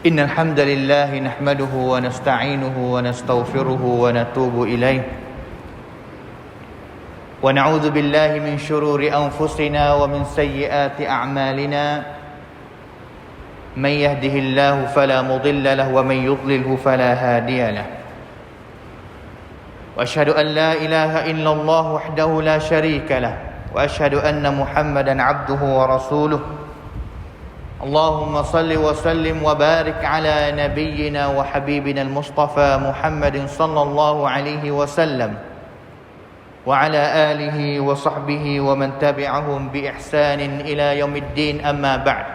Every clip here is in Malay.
إن الحمد لله نحمده ونستعينه ونستغفره ونتوب إليه ونعوذ بالله من شرور أنفسنا ومن سيئات أعمالنا من يهده الله فلا مضل له ومن يضلله فلا هادي له وأشهد أن لا إله إلا الله وحده لا شريك له وأشهد أن محمدا عبده ورسوله اللهم صل وسلم وبارك على نبينا وحبيبنا المصطفى محمد صلى الله عليه وسلم وعلى آله وصحبه ومن تبعهم بإحسان إلى يوم الدين أما بعد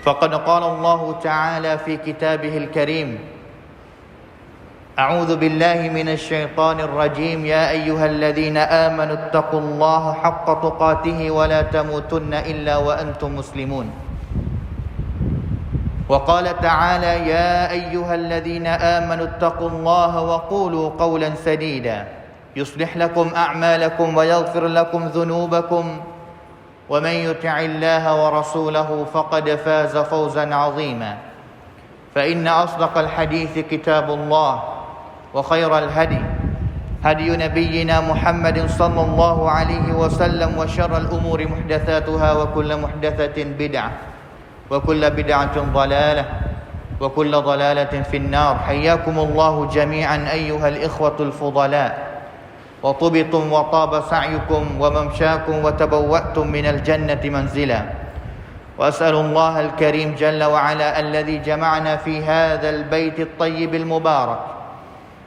فقد قال الله تعالى في كتابه الكريم أعوذ بالله من الشيطان الرجيم يا أيها الذين آمنوا اتقوا الله حق تقاته ولا تموتن إلا وأنتم مسلمون وقال تعالى يا أيها الذين آمنوا اتقوا الله وقولوا قولا سديدا يصلح لكم أعمالكم ويغفر لكم ذنوبكم ومن يطع الله ورسوله فقد فاز فوزا عظيما فإن أصدق الحديث كتاب الله وخير الهدي هدي نبينا محمد صلى الله عليه وسلم وشر الأمور محدثاتها وكل محدثة بدعة وكل بدعة ضلالة وكل ضلالة في النار حياكم الله جميعا أيها الإخوة الفضلاء وطبتم وطاب سعيكم وممشاكم وتبوأتم من الجنة منزلا وأسأل الله الكريم جل وعلا الذي جمعنا في هذا البيت الطيب المبارك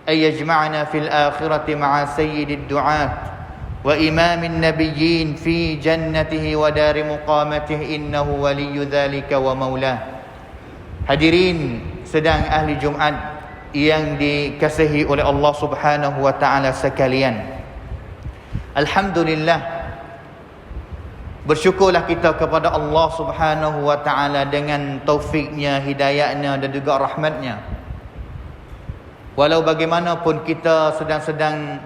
أن يجمعنا في الآخرة مع سيد الدعاة وإمام النبيين في جنته ودار مقامته إنه ولي ذلك ومولاه. Hadirin sedang ahli Jumaat yang dikasihi oleh Allah Subhanahu wa taala sekalian. Alhamdulillah, bersyukurlah kita kepada Allah Subhanahu wa taala dengan taufiknya, hidayahnya dan juga rahmatnya. Walau bagaimanapun kita sedang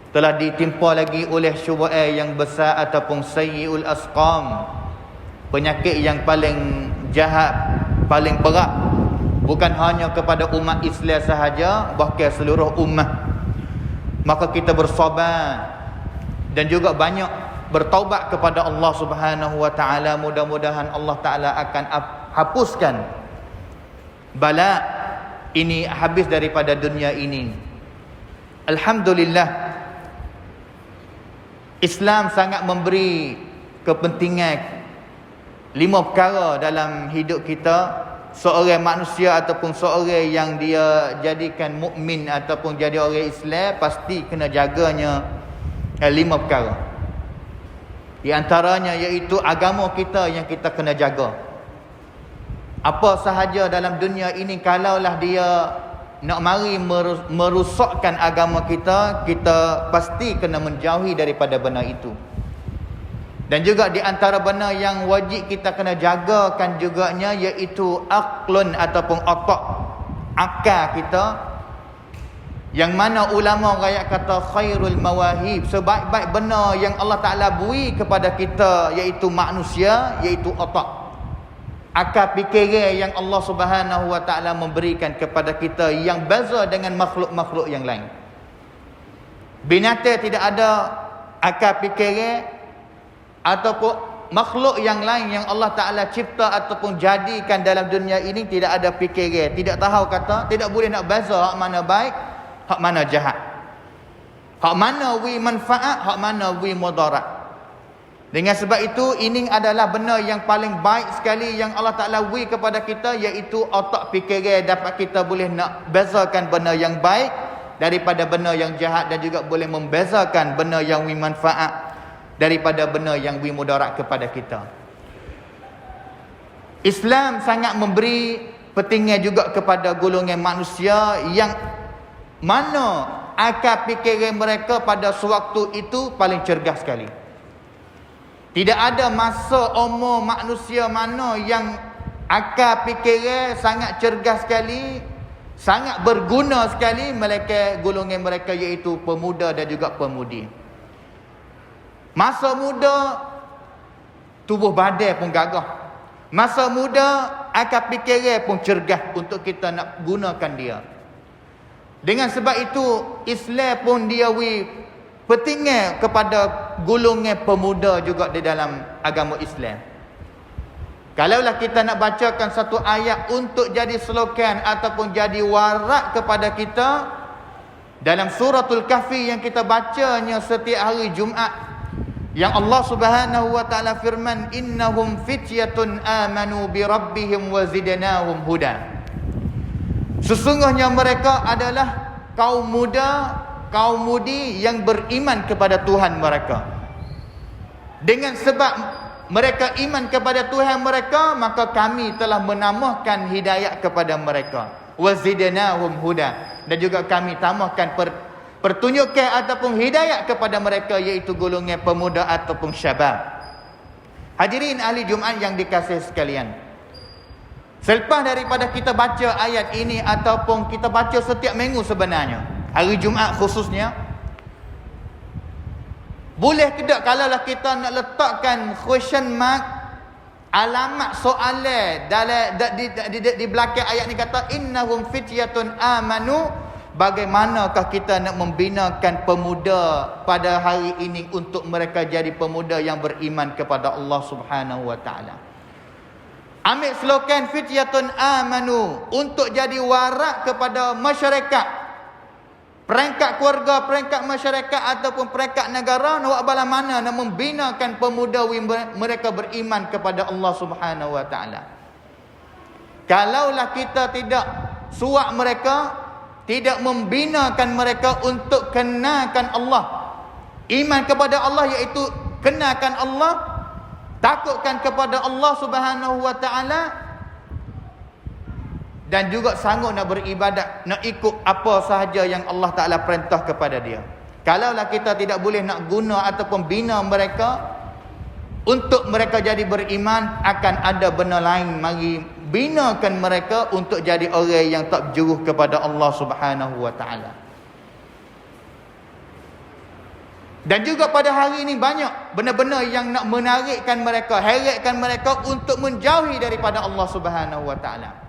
telah ditimpa lagi oleh syubhat yang besar ataupun sayyi'ul asqam, penyakit yang paling jahat, paling berat, bukan hanya kepada umat Islam sahaja, bahkan seluruh umat. Maka kita bersabar dan juga banyak bertaubat kepada Allah Subhanahu wa taala. Mudah-mudahan Allah taala akan hapuskan bala ini habis daripada dunia ini. Alhamdulillah, Islam sangat memberi kepentingan 5 perkara dalam hidup kita. Seorang manusia ataupun seorang yang dia jadikan mukmin ataupun jadi orang Islam, pasti kena jaganya 5 perkara. Di antaranya iaitu agama kita yang kita kena jaga. Apa sahaja dalam dunia ini, kalaulah dia nak mari merosakkan agama kita, kita pasti kena menjauhi daripada benda itu. Dan juga di antara benda yang wajib kita kena jagakan juganya iaitu aqlun ataupun otak, akal kita, yang mana ulama rakyat kata khairul mawahib, sebaik-baik benda yang Allah Ta'ala beri kepada kita iaitu manusia, iaitu otak, akal fikiran yang Allah Subhanahu wa taala memberikan kepada kita, yang beza dengan makhluk-makhluk yang lain. Binatang tidak ada akal fikiran, ataupun makhluk yang lain yang Allah Taala cipta ataupun jadikan dalam dunia ini tidak ada fikiran, tidak tahu kata, tidak boleh nak beza hak mana baik, hak mana jahat, hak mana wi manfaat, hak mana wi mudarat. Dengan sebab itu, ini adalah benda yang paling baik sekali yang Allah Ta'ala beri kepada kita, iaitu otak fikiran, dapat kita boleh nak bezakan benda yang baik daripada benda yang jahat, dan juga boleh membezakan benda yang bermanfaat daripada benda yang bermudarat kepada kita. Islam sangat memberi pentingnya juga kepada golongan manusia yang mana akal fikiran mereka pada sewaktu itu paling cergas sekali. Tidak ada masa umur manusia mana yang akal fikiran sangat cergas sekali, sangat berguna sekali, melainkan golongan mereka iaitu pemuda dan juga pemudi. Masa muda tubuh badan pun gagah. Masa muda, akal fikiran pun cergas untuk kita nak gunakan dia. Dengan sebab itu, Islam pun dia pentingnya kepada golongan pemuda juga di dalam agama Islam. Kalaulah kita nak bacakan satu ayat untuk jadi slogan ataupun jadi warak kepada kita, dalam suratul Kahfi yang kita bacanya setiap hari Jumaat, yang Allah Subhanahu wa taala firman, innahum fityatun amanu bi rabbihim wa zidnahum huda. Sesungguhnya mereka adalah kaum muda, kaum mudi yang beriman kepada Tuhan mereka. Dengan sebab mereka iman kepada Tuhan mereka, maka kami telah menambahkan hidayah kepada mereka. Wa zidnahum huda. Dan juga kami tambahkan pertunjukan ataupun hidayah kepada mereka, iaitu golongan pemuda ataupun syabab. Hadirin ahli Jumaat yang dikasihi sekalian, selepas daripada kita baca ayat ini ataupun kita baca setiap minggu sebenarnya, hari Jumaat khususnya, boleh tidak kalaulah kita nak letakkan question mark, alamat soalan dalam di belakang ayat ni, kata innahum fityatun amanu, bagaimanakah kita nak membinakan pemuda pada hari ini untuk mereka jadi pemuda yang beriman kepada Allah Subhanahu wa taala. Ambil slogan fityatun amanu untuk jadi warak kepada masyarakat, peringkat keluarga, peringkat masyarakat ataupun peringkat negara, nak bala mana nak membinakan pemuda mereka beriman kepada Allah Subhanahu wa taala. Kalaulah kita tidak suak mereka, tidak membinakan mereka untuk kenalkan Allah, iman kepada Allah, iaitu kenalkan Allah, takutkan kepada Allah Subhanahu wa taala, dan juga sanggup nak beribadat, nak ikut apa sahaja yang Allah Taala perintah kepada dia. Kalaulah kita tidak boleh nak guna ataupun bina mereka untuk mereka jadi beriman, akan ada benda lain mari binakan mereka untuk jadi orang yang tak berjuruh kepada Allah Subhanahu wa taala. Dan juga pada hari ini banyak benda-benda yang nak menarikkan mereka, heretkan mereka untuk menjauhi daripada Allah Subhanahu wa taala.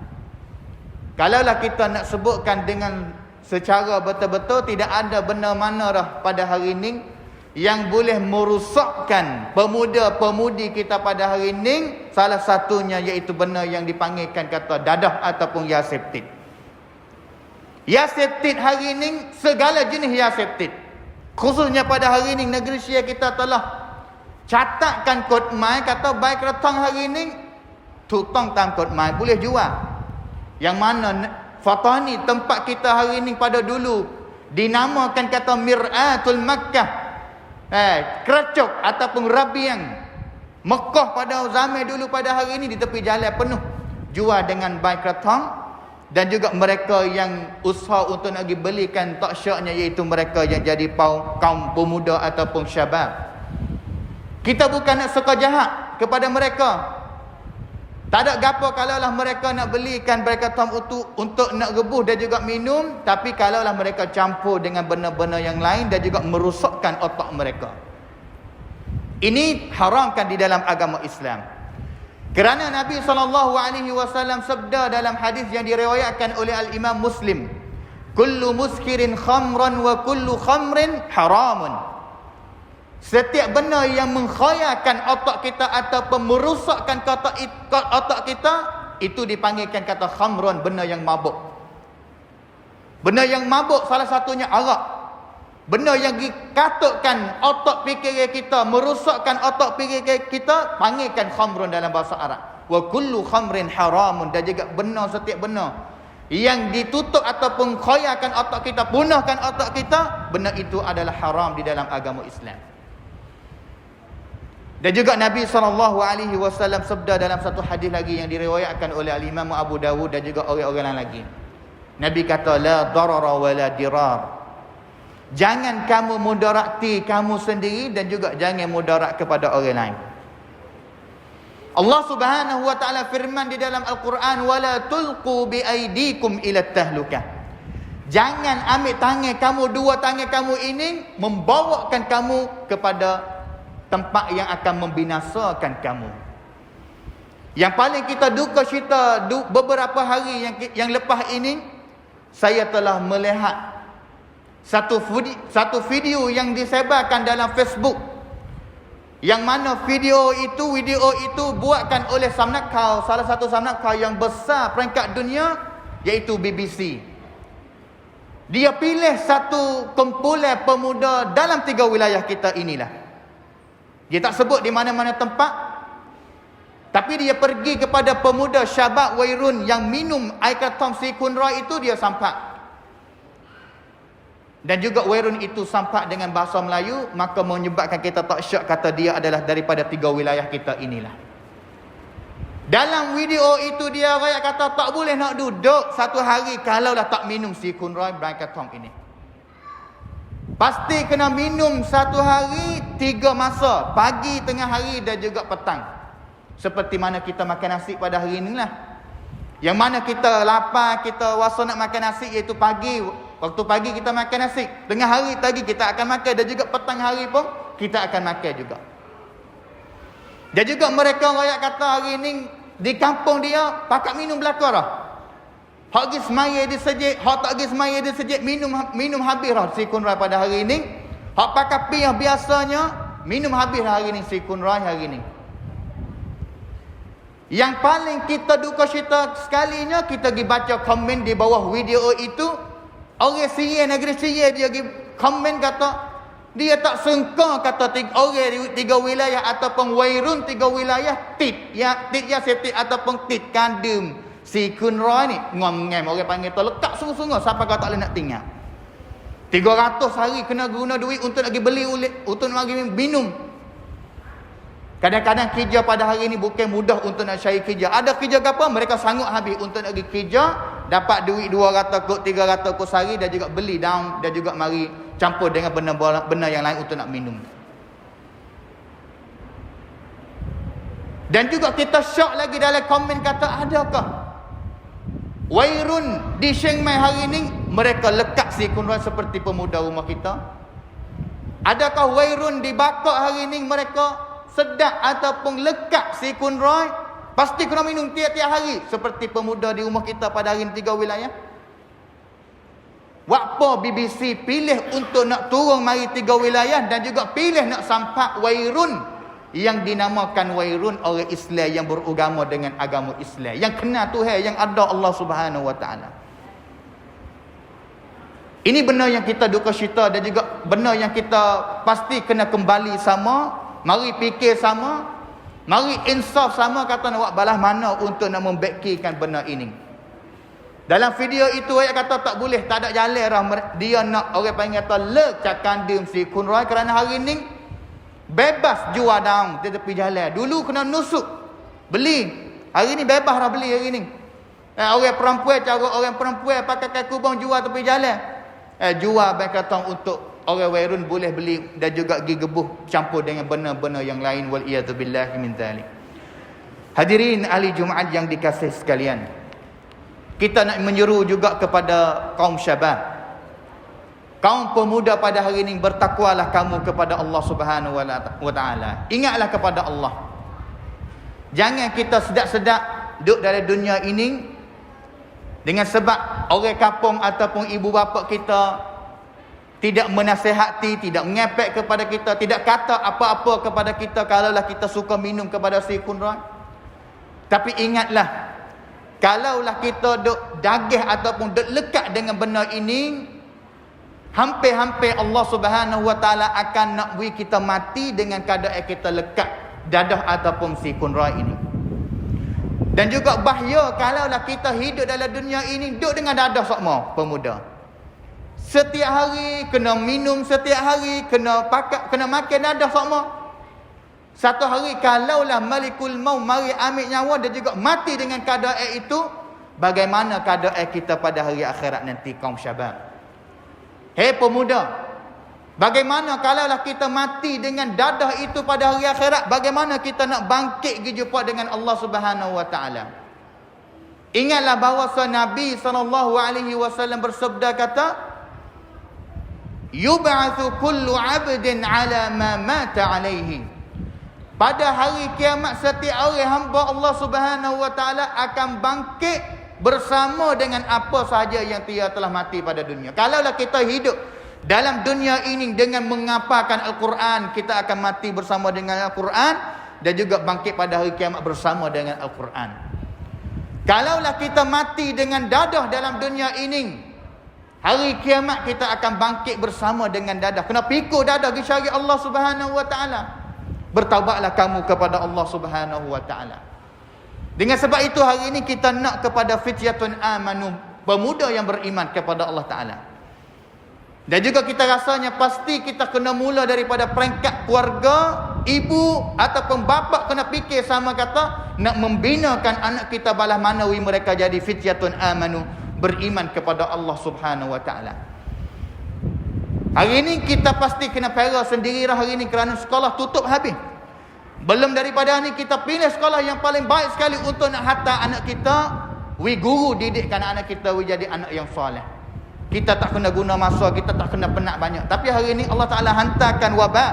Kalaulah kita nak sebutkan dengan secara betul-betul, tidak ada benda mana dah pada hari ini yang boleh merosakkan pemuda-pemudi kita pada hari ini. Salah satunya iaitu benda yang dipanggilkan kata dadah ataupun yaseptik. Yaseptik hari ini, segala jenis yaseptik, khususnya pada hari ini negeri Syria kita telah catatkan kod mai, kata baik retang hari ini tutang tam kod mai boleh jual. Yang mana Fatani tempat kita hari ini pada dulu dinamakan kata Mir'atul Makkah, kerecok ataupun rabiang Mekah pada zaman dulu, pada hari ini di tepi jalan penuh jual dengan baik retang. Dan juga mereka yang usaha untuk nak pergi belikan taksyaknya, iaitu mereka yang jadi kaum pemuda ataupun syabab. Kita bukan nak suka jahat kepada mereka, tak ada gapo kalaulah mereka nak belikan mereka tam untuk nak rebuh dan juga minum, tapi kalaulah mereka campur dengan benda-benda yang lain dan juga merosakkan otak mereka. Ini haramkan di dalam agama Islam. Kerana Nabi SAW sabda dalam hadis yang diriwayatkan oleh Al-Imam Muslim, kullu muskirin khamran wa kullu khamrin haramun. Setiap benda yang mengkhayakan otak kita ataupun merosakkan otak kita, itu dipanggilkan kata khamran, benda yang mabuk. Benda yang mabuk salah satunya arak. Benda yang dikatukkan otak fikiran kita, merosakkan otak fikiran kita, panggilkan khamrun dalam bahasa Arab. Wa kullu khamrin haramun. Dan juga benar, setiap benar yang ditutup ataupun khayakan otak kita, punahkan otak kita, benda itu adalah haram di dalam agama Islam. Dan juga Nabi SAW sabda dalam satu hadis lagi yang diriwayatkan oleh Al-Imam Abu Dawud dan juga orang-orang lain lagi. Nabi kata, la darara wa la dirar. Jangan kamu mudaratkan kamu sendiri dan juga jangan mudarat kepada orang lain. Allah Subhanahu wa taala firman di dalam Al-Quran, wala tulqu bi aidikum ila tahlukah. Jangan ambil tangan kamu, dua tangan kamu ini membawakan kamu kepada tempat yang akan membinasakan kamu. Yang paling kita duka cita beberapa hari yang lepas ini, saya telah melihat satu video yang disebarkan dalam Facebook, yang mana video itu buatkan oleh salah satu samnakau yang besar peringkat dunia, iaitu BBC. Dia pilih satu kumpulan pemuda dalam 3 wilayah kita inilah. Dia tak sebut di mana-mana tempat, tapi dia pergi kepada pemuda Syabab Wairun yang minum air ketom si Kunra itu, dia sampak. Dan juga Wairun itu sampak dengan bahasa Melayu, maka menyebabkan kita tak syak kata dia adalah daripada 3 wilayah kita inilah. Dalam video itu dia rakyat kata tak boleh nak duduk satu hari kalaulah tak minum si Kunra Braikatong ini. Pasti kena minum satu hari 3 masa, pagi, tengah hari dan juga petang. Seperti mana kita makan nasi pada hari inilah. Yang mana kita lapar, kita rasa nak makan nasi, iaitu pagi. Waktu pagi kita makan nasi, tengah hari tadi kita akan makan, dan juga petang hari pun kita akan makan juga. Dan juga mereka rakyat kata hari ini di kampung dia pakat minum belakang dah. Hak pergi semaya dia sejik, hak tak pergi semaya dia sejik, minum habis dah si Kunra pada hari ini. Hak pakat piyah biasanya minum habis hari ini si Kunra hari ini. Yang paling kita duka cita sekalinya, kita pergi baca komen di bawah video itu, orang Syria, negeri Syria, dia pergi komen kata dia tak sangka kata orang di 3 wilayah ataupun Wairun 3 wilayah tit ya setit ataupun tit kandum si Kunra ni ngom-ngem, orang panggil tu lekat sungguh-sungguh sampai kau tak boleh nak tinggal. 300 hari kena guna duit untuk nak pergi beli untuk nak pergi minum. Kadang-kadang kerja pada hari ni bukan mudah untuk nak cari kerja. Ada kerja ke apa, mereka sanggup habis untuk nak pergi kerja, dapat duit 200 kot 300 kot sehari, dan juga beli daun, dan juga mari campur dengan benda yang lain untuk nak minum. Dan juga kita syok lagi dalam komen kata, adakah Wairun di Chiang Mai hari ini mereka lekat si Kunra seperti pemuda rumah kita? Adakah Wairun di Bakak hari ini mereka sedap ataupun lekat si Kunra? Pasti kena minum tiap-tiap hari seperti pemuda di rumah kita pada hari ini 3 wilayah. Waktu BBC pilih untuk nak turun mari 3 wilayah, dan juga pilih nak sampak Wairun yang dinamakan Wairun orang Islam yang beragama dengan agama Islam, yang kenal Tuhan, yang ada Allah Subhanahu Wa Taala. Ini benar yang kita duka cita, dan juga benar yang kita pasti kena kembali sama, mari fikir sama, mari insaf sama, kata nak buat balas mana untuk nak membekirkan benar ini. Dalam video itu ayat kata tak boleh, tak ada jalan dah. Dia nak orang panggil kata lecak kandung si Kunra, kerana hari ni bebas jual daun di tepi jalan. Dulu kena nusuk beli, hari ni bebas dah beli hari ni. Orang perempuan, cara orang perempuan pakai kain kubang jual tepi jalan. Jual berkata untuk orang Wairun boleh beli, dan juga pergi gebuh campur dengan benda-benda yang lain. Wal'iyadzubillah min dzalik. Hadirin ahli Jumaat yang dikasihi sekalian, kita nak menyeru juga kepada kaum syabab, kaum pemuda pada hari ini, bertakwalah kamu kepada Allah Subhanahu Wa Taala. Ingatlah kepada Allah. Jangan kita sedap-sedap duduk dalam dunia ini dengan sebab orang kampung ataupun ibu bapa kita tidak menasihati, tidak mengepek kepada kita, tidak kata apa-apa kepada kita kalaulah kita suka minum kepada si Kunra. Tapi ingatlah, kalaulah kita duk dagih ataupun duk lekat dengan benda ini, hampir-hampir Allah Subhanahu Wa Taala akan nak beri kita mati dengan keadaan kita lekat dadah ataupun si Kunra ini. Dan juga bahaya kalaulah kita hidup dalam dunia ini duk dengan dadah sokmo pemuda. Setiap hari kena minum, setiap hari kena pakai, kena makan dadah sokmo. Satu hari kalaulah Malikul Maut mari ambil nyawa dan juga mati dengan keadaan itu, bagaimana keadaan kita pada hari akhirat nanti kaum syabab? Hei pemuda, bagaimana kalaulah kita mati dengan dadah itu pada hari akhirat? Bagaimana kita nak bangkit pergi jumpa dengan Allah Subhanahu Wa Taala? Ingatlah bahawa Nabi SAW bersabda kata, yub'atsu kullu 'abdin 'ala ma mata 'alaihi. pada hari kiamat setiap orang hamba Allah Subhanahu wa taala akan bangkit bersama dengan apa sahaja yang dia telah mati pada dunia. Kalaulah kita hidup dalam dunia ini dengan mengapakan Al-Quran, kita akan mati bersama dengan Al-Quran dan juga bangkit pada hari kiamat bersama dengan Al-Quran. Kalaulah kita mati dengan dadah dalam dunia ini, hari kiamat kita akan bangkit bersama dengan dadah. Kena pikul dadah di syariat Allah Subhanahu wa taala. Bertaubatlah kamu kepada Allah Subhanahu wa taala. Dengan sebab itu hari ini kita nak kepada fityatun amanu, pemuda yang beriman kepada Allah taala. Dan juga kita rasanya pasti kita kena mula daripada peringkat keluarga, ibu ataupun bapa kena fikir sama kata nak membinakan anak kita balas manawi mereka jadi fityatun amanu, beriman kepada Allah Subhanahu wa taala. Hari ini kita pasti kena pera sendirilah hari ini kerana sekolah tutup habis. Belum daripada ni kita pilih sekolah yang paling baik sekali untuk nak hantar anak kita, guru didikkan anak kita jadi anak yang soleh. Kita tak kena guna masa, kita tak kena penat banyak. Tapi hari ini Allah Ta'ala hantarkan wabak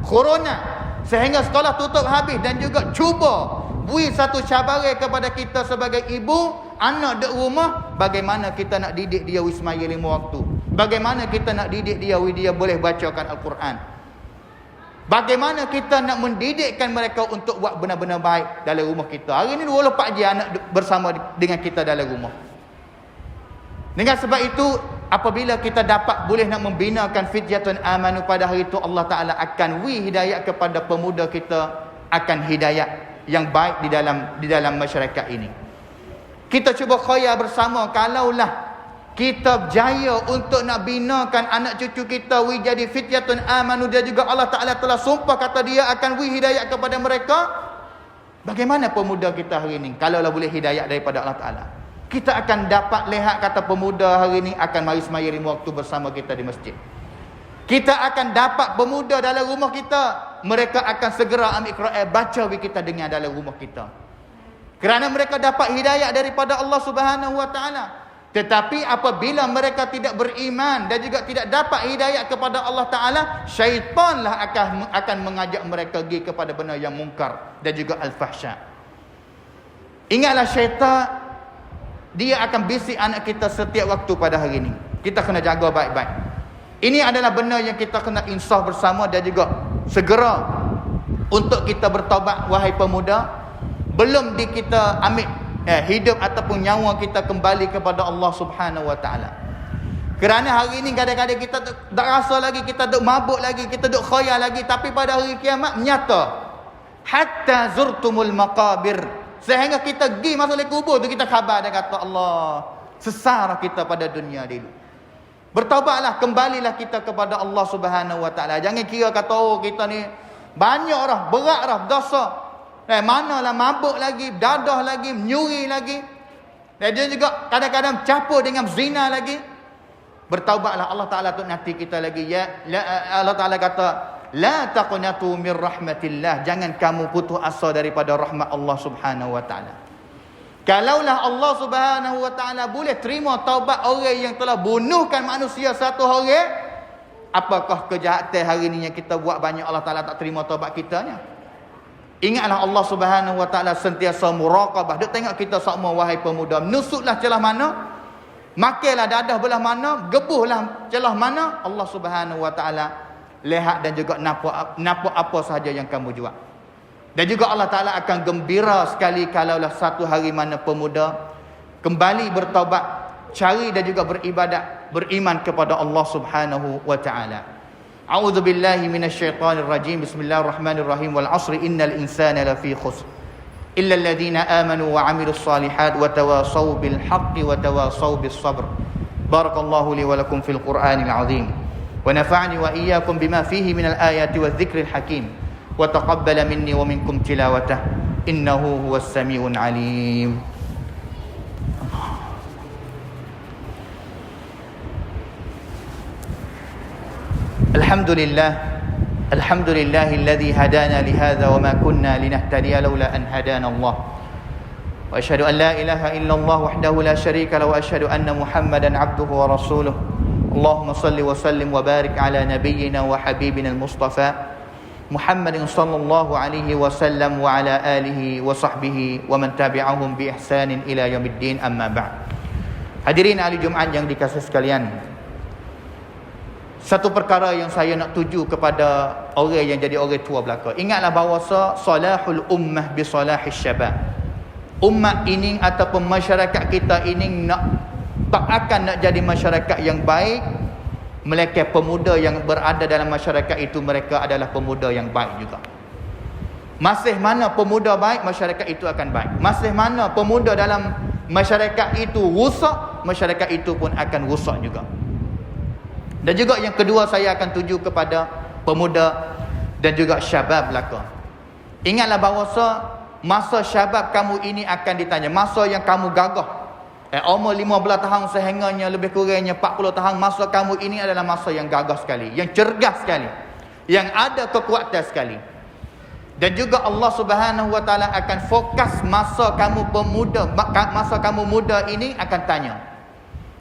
corona sehingga sekolah tutup habis dan juga cuba beri satu cabaran kepada kita sebagai ibu, anak dek rumah, bagaimana kita nak didik dia wismaya 5 waktu. Bagaimana kita nak didik dia boleh bacakan Al-Quran. Bagaimana kita nak mendidikkan mereka untuk buat benar-benar baik dalam rumah kita. Hari ini 24 je anak bersama dengan kita dalam rumah. Dengan sebab itu, apabila kita dapat boleh nak membinakan fityatun amanu, pada hari itu Allah Ta'ala akan hidayat kepada pemuda kita, akan hidayat yang baik di dalam masyarakat ini. Kita cuba khayal bersama, kalaulah kita berjaya untuk nak binakan anak cucu kita jadi fityatun amanu, dan juga Allah Ta'ala telah sumpah kata dia akan hidayat kepada mereka, bagaimana pemuda kita hari ini kalaulah boleh hidayat daripada Allah Ta'ala? Kita akan dapat lihat kata pemuda hari ini akan mari semaya 5 waktu bersama kita di masjid. Kita akan dapat pemuda dalam rumah kita, mereka akan segera ambil Quran baca kita dengar dalam rumah kita. Kerana mereka dapat hidayah daripada Allah Subhanahu wa taala. Tetapi apabila mereka tidak beriman dan juga tidak dapat hidayah kepada Allah Taala, syaitanlah akan mengajak mereka pergi kepada benda yang mungkar dan juga al-fahsya. Ingatlah syaitan, dia akan bisik anak kita setiap waktu pada hari ini. Kita kena jaga baik-baik. Ini adalah benda yang kita kena insaf bersama dan juga segera untuk kita bertaubat, wahai pemuda. Belum kita ambil hidup ataupun nyawa kita kembali kepada Allah Subhanahu wa taala. Kerana hari ini kadang-kadang kita tak rasa lagi, kita duk mabuk lagi, kita duk khayal lagi, tapi pada hari kiamat nyata. Hatta zurtumul maqabir, sehingga kita pergi masuk dalam kubur tu kita khabar dan kata Allah, sesar kita pada dunia dulu. Bertaubatlah, kembalilah kita kepada Allah Subhanahu wa taala. Jangan kira kata kita ni banyak dah, berat dah dosa. Manalah mabuk lagi, dadah lagi, menyuri lagi. Dan dia juga kadang-kadang campur dengan zina lagi. Bertaubatlah, Allah Taala tu nanti kita lagi. Allah Taala kata, la taqnatu min rahmatillah, jangan kamu putus asa daripada rahmat Allah Subhanahu wa taala. Kalaulah Allah Subhanahu wa taala boleh terima taubat orang yang telah bunuhkan manusia satu orang, apakah kejahatan hari ini yang kita buat banyak Allah Taala tak terima taubat kitanya? Ingatlah Allah Subhanahu wa taala sentiasa muraqabah. Dia tengok kita semua, wahai pemuda, menusuklah celah mana, makilah dadah belah mana, gebuhlah celah mana, Allah Subhanahu wa taala lihat dan juga nampak apa sahaja yang kamu jual. Dan juga Allah Ta'ala akan gembira sekali kalaulah satu hari mana pemuda kembali bertaubat, cari dan juga beribadat, beriman kepada Allah Subhanahu wa ta'ala. A'udzu billahi minasyaitonir rajim. Bismillahirrahmanirrahim. Wal 'asri innal insana lafi khusr illa alladhina amanu wa 'amilus solihat wa tawasaw bil haqqi wa tawasaw bis sabr. Barakallahu li wa lakum fil Qur'anil 'azim. ونفعني وإياكم بما فيه من الآيات والذكر الحكيم وتقبل مني ومنكم تلاوته إنه هو السميع العليم. الحمد لله الذي هدانا لهذا وما كنا لنهتدي لولا أن هدانا الله وأشهد أن لا إله إلا الله وحده لا شريك له وأشهد أن محمدا عبده ورسوله. اللهم صل وسلم وبارك على نبينا وحبيبنا المصطفى Muhammadin sallallahu alaihi wasallam wa ala alihi wa sahbihi wa man tabi'ahum bi ihsanin ila yaumiddin, amma ba'd. Hadirin ahli Jumaat yang dikasihi sekalian, satu perkara yang saya nak tuju kepada orang yang jadi orang tua belaka, ingatlah bahawa salahul ummah bi salahis syabab. Umat ini ataupun masyarakat kita ini tak akan nak jadi masyarakat yang baik melainkan pemuda yang berada dalam masyarakat itu mereka adalah pemuda yang baik juga. Masih mana pemuda baik, masyarakat itu akan baik. Masih mana pemuda dalam masyarakat itu rusak, masyarakat itu pun akan rusak juga. Dan juga yang kedua, saya akan tuju kepada pemuda dan juga syabab belaka. Ingatlah bahawa masa syabab kamu ini akan ditanya. Masa yang kamu gagah, umur 15 tahun sehingganya lebih kurangnya 40 tahun, masa kamu ini adalah masa yang gagah sekali, yang cergas sekali, yang ada kekuatan sekali. Dan juga Allah Subhanahu wa taala akan fokus masa kamu pemuda, masa kamu muda ini akan tanya.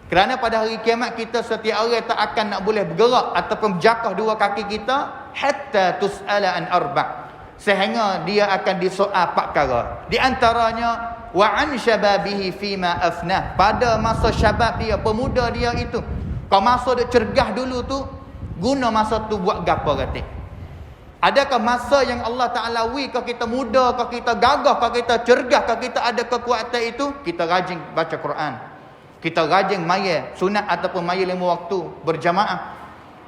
Kerana pada hari kiamat kita setiap orang tak akan nak boleh bergerak ataupun berjakah dua kaki kita hatta tus'ala an arba', sehingga dia akan disoal 4 perkara. Di antaranya wa an syababihi fima afnah, pada masa syabab dia, pemuda dia itu, kau masa dia cergah dulu tu, guna masa tu buat gapo kata? Adakah masa yang Allah Taala kau kita muda, kau kita gagah, kau kita cergah, kau kita ada kekuatan itu, kita rajin baca Quran, kita rajin maya sunat ataupun maya 5 waktu berjamaah,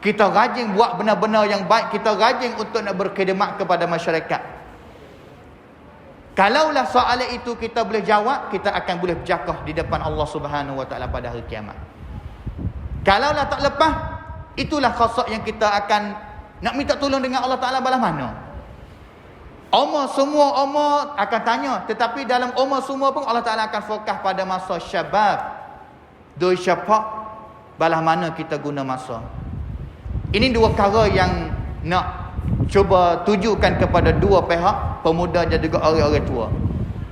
kita rajin buat benar-benar yang baik, kita rajin untuk nak berkhidmat kepada masyarakat. Kalaulah soalan itu kita boleh jawab, kita akan boleh berjakah di depan Allah Subhanahu wa taala pada hari kiamat. Kalaulah tak lepas, itulah khasat yang kita akan nak minta tolong dengan Allah Taala balas mana. Semua umur akan tanya, tetapi dalam umur semua pun Allah Taala akan fokus pada masa syabab. Doi syapak, balas mana kita guna masa. Ini dua perkara yang nak cuba tujukan kepada dua pihak, pemuda dan juga orang-orang tua.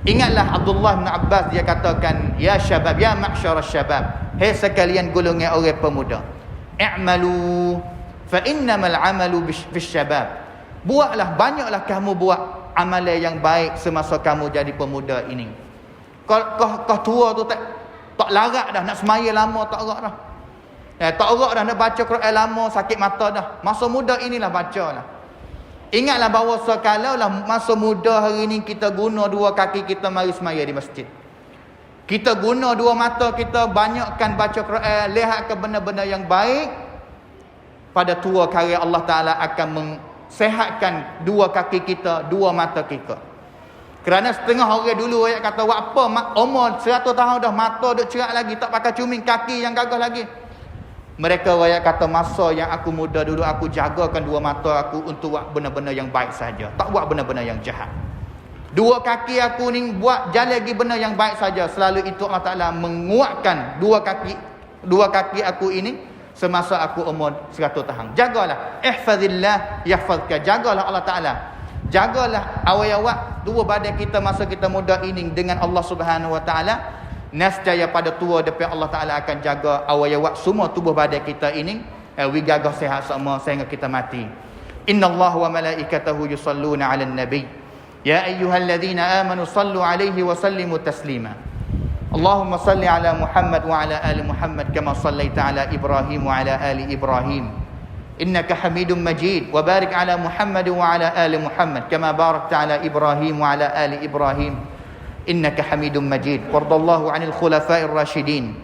Ingatlah Abdullah bin Abbas, dia katakan, ya syabab, ya ma'syarasy syabab, hei sekalian golongan orang pemuda, i'malu fa innamal 'amalu bis syabab. Buatlah, banyaklah kamu buat amalan yang baik semasa kamu jadi pemuda ini. Kau tua tu tak larat dah, nak semaya lama tak larat dah. Tak larat dah, nak baca Quran lama sakit mata dah. Masa muda inilah bacalah. Ingatlah bahawa kalaulah masa muda hari ini kita guna dua kaki kita mari semaya di masjid, kita guna dua mata kita banyakkan baca Quran, lihat ke benda-benda yang baik, pada tua karya Allah Ta'ala akan mensehatkan dua kaki kita, dua mata kita. Kerana setengah orang dulu ayat kata, buat apa umur 100 tahun dah mata duk cerak lagi, tak pakai cuming, kaki yang gagah lagi. Mereka ayat kata, masa yang aku muda dulu aku jagakan dua mata aku untuk buat benda-benda yang baik saja, tak buat benda-benda yang jahat. Dua kaki aku ni buat jalan lagi benda yang baik saja. Selalu itu Allah Ta'ala menguatkan dua kaki aku ini semasa aku umur 100 tahun. Jagalah, ihfazillah yahfazka, jagalah Allah Ta'ala, jagalah awak-awak dua badan kita masa kita muda ini dengan Allah Subhanahu wa taala. Nescaya pada tua depan Allah Ta'ala akan jaga awak-awak semua tubuh badan kita ini gagah sihat semua sehingga kita mati. Innallaha wa malaikatahu yusalluna 'alan nabi ya ayyuhalladzina amanu sallu 'alaihi wa sallimu taslima. Allahumma salli 'ala Muhammad wa 'ala ali Muhammad kama sallaita 'ala Ibrahim wa 'ala ali Ibrahim innaka Hamidum Majid, wa barik 'ala Muhammad wa 'ala ali Muhammad kama barakta 'ala Ibrahim wa 'ala ali Ibrahim innaka Hamidum Majid. Wardallahu 'anil khulafa'ir rasyidin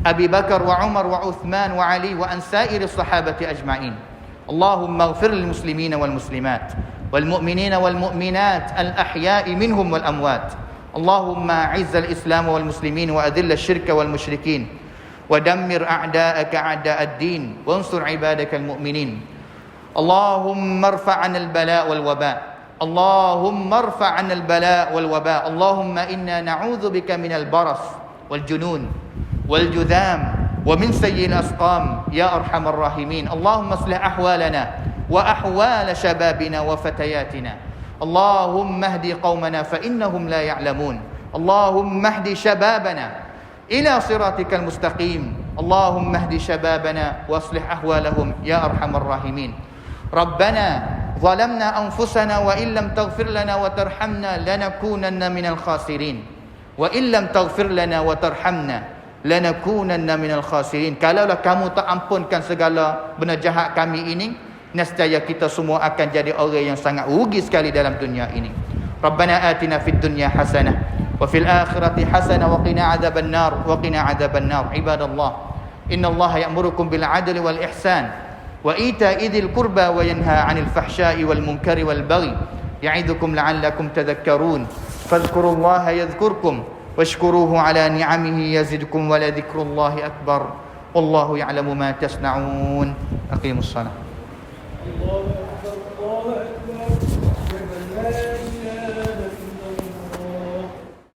Abi Bakar wa Umar wa Uthman wa Ali wa an sa'iris sahabati ajma'in. Allahumma ighfir lil muslimina wal muslimat wal mu'minina wal mu'minat al ahya'i minhum wal amwat. Allahumma 'izzal islam wal muslimin wa adhillal syirka wal musyrikin wa dammir a'da'aka a'da'ad din wa ansur 'ibadakal mu'minin. Allahumma irfa' 'anil bala' wal waba'. اللهم ارفع عنا البلاء والوباء. اللهم إنا نعوذ بك من البرص والجنون والجذام ومن سيء الأسقام يا أرحم الراحمين. اللهم اصلح أحوالنا وأحوال شبابنا وفتياتنا. اللهم اهد قومنا فإنهم لا يعلمون. اللهم اهد شبابنا إلى صراطك المستقيم. اللهم اهد شبابنا واصلح أحوالهم يا أرحم الراحمين. ربنا ظلمنا أنفسنا وإن لم تغفر لنا وترحمنا لنكونن من الخاسرين وإن لم تغفر لنا وترحمنا لنكونن من الخاسرين. Kalaulah kamu tak ampunkan segala benda jahat kami ini, nescaya kita semua akan jadi orang yang sangat rugi sekali dalam dunia ini. Rabbana atina fid dunya hasanah wa fil akhirati hasanah wa qina adzaban nar wa qina adzaban nar. Ibadallah, innallaha ya'murukum bil 'adli wal ihsan wa ita'i dzil qurba wa yanha 'anil fahsya'i wal munkari wal baghi ya'idukum la'allakum tadhakkarun. Fadhkurullaha yadhkurkum washkuruhu 'ala ni'amihi yazidkum wa la dzikrullahi akbar. Wallahu ya'lamu ma tasna'un. Aqimus shalah.